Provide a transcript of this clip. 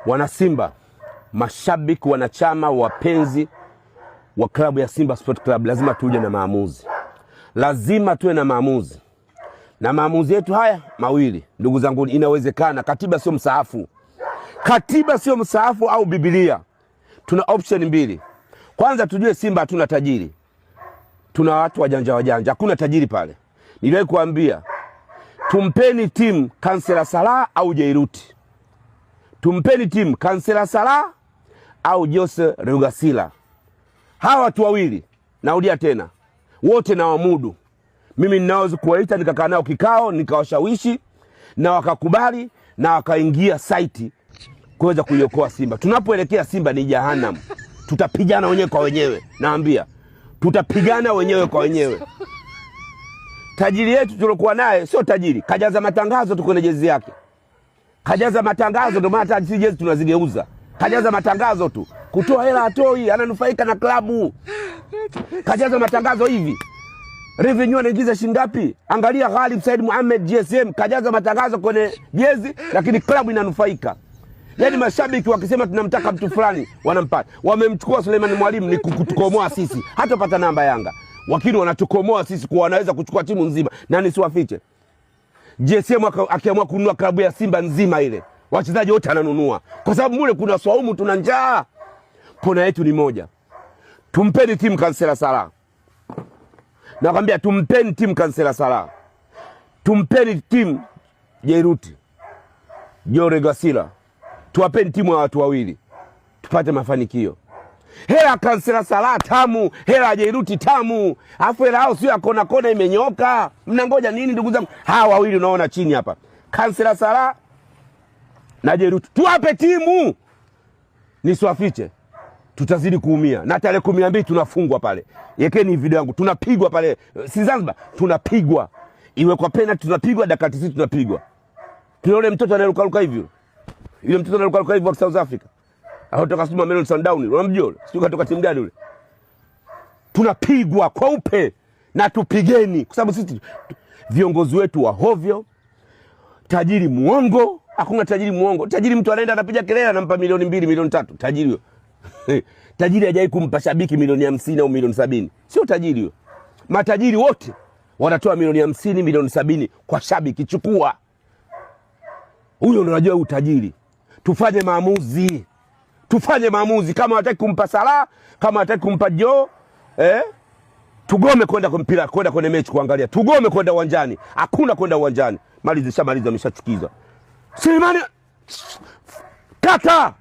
Wana Simba, mashabiki, wanachama, wapenzi wa klabu ya Simba Sport Club, lazima tuje na maamuzi. Lazima tuwe na maamuzi. Na maamuzi yetu haya mawili, ndugu zangu, inawezekana. Katiba sio msaafu. Katiba sio msaafu au Biblia. Tuna option mbili. Kwanza tujue Simba hatuna tajiri. Tuna watu wajanja wajanja. Hakuna tajiri pale. Niliwahi kuambia tumpeni timu Kansela Salah au Jairuti. Tumpeni timu Kansela Salah au Jose Rugasila. Hawa watu wawili, naudia tena, wote na wamudu. Mimi ninaweza kuwaita nikakaa nao kikao, nikawashawishi na wakakubali na wakaingia site kuweza kuiokoa Simba. Tunapoelekea Simba ni jahanamu. Tutapigana wenyewe kwa wenyewe. Naambia, tutapigana wenyewe kwa wenyewe. Tajiri yetu tulokuwa naye sio tajiri. Kajaza matangazo tu kwenye jezi yake. Kajaza matangazo, ndio maana hata jezi tunazigeuza. Kajaza matangazo tu. Kutoa hela atoi, ananufaika na klabu. Kajaza matangazo hivi. Revenue anaingiza shingapi? Angalia Ghalib Said Mohamed GSM kajaza matangazo kwenye jezi, lakini klabu inanufaika. Yaani mashabiki wakisema tunamtaka mtu fulani wanampata. Wamemchukua Suleiman Mwalimu ni kutukomoa sisi. Hata pata namba Yanga. Wakini wanatukomoa sisi kwa wanaweza kuchukua timu nzima. Nani siwafiche? GSM akiamua kununua klabu ya Simba nzima ile, wachezaji wote ananunua. Kwa sababu mule kuna swaumu, tuna njaa. Pona yetu ni moja. Tumpeni timu Kansela Salah. Nakwambia tumpeni timu Kansela Salah. Tumpeni timu Jairuti, Jose Rugasila. Tuwapeni timu ya watu wawili. Tupate mafanikio. Hela Kansela Salah tamu, hela Jairuti tamu. Afu hela hao sio akona kona imenyoka. Mnangoja nini ndugu zangu? Hawa wawili unaona chini hapa, Kansela Salah na Jairuti. Tuwape timu. Nisiwafiche, tutazidi kuumia. Na tarehe 12 tunafungwa pale. Yekeni video yangu, tunapigwa pale si Zanzibar, tunapigwa. Iwe kwa penalty tunapigwa, dakika 90 tunapigwa. Tunaone mtoto anaruka hivyo. Yule mtoto anaruka hivyo wa South Africa. Anatoka Suma Melon Sundown. Unamjua? Sio katoka timu gani yule? Tunapigwa kwa upe na tupigeni, kwa sababu sisi viongozi wetu wa hovyo, tajiri muongo. Hakuna tajiri muongo. Tajiri mtu anaenda anapiga kelele anampa milioni 2, milioni 3. Tajiri huyo. Tajiri hajai kumpa shabiki milioni 50 au milioni 70. Sio tajiri huyo. Matajiri wote wanatoa milioni 50, milioni 70 kwa shabiki. Chukua. Huyo ndio unajua utajiri. Tufanye maamuzi. Tufanye maamuzi. Kama hataki kumpa Salah, kama hataki kumpa tugome kwenda kwa mpira, kwenda kwenye mechi kuangalia. Tugome kwenda uwanjani. Hakuna kwenda uwanjani. Maliza ameshachukiza. Sulemani kata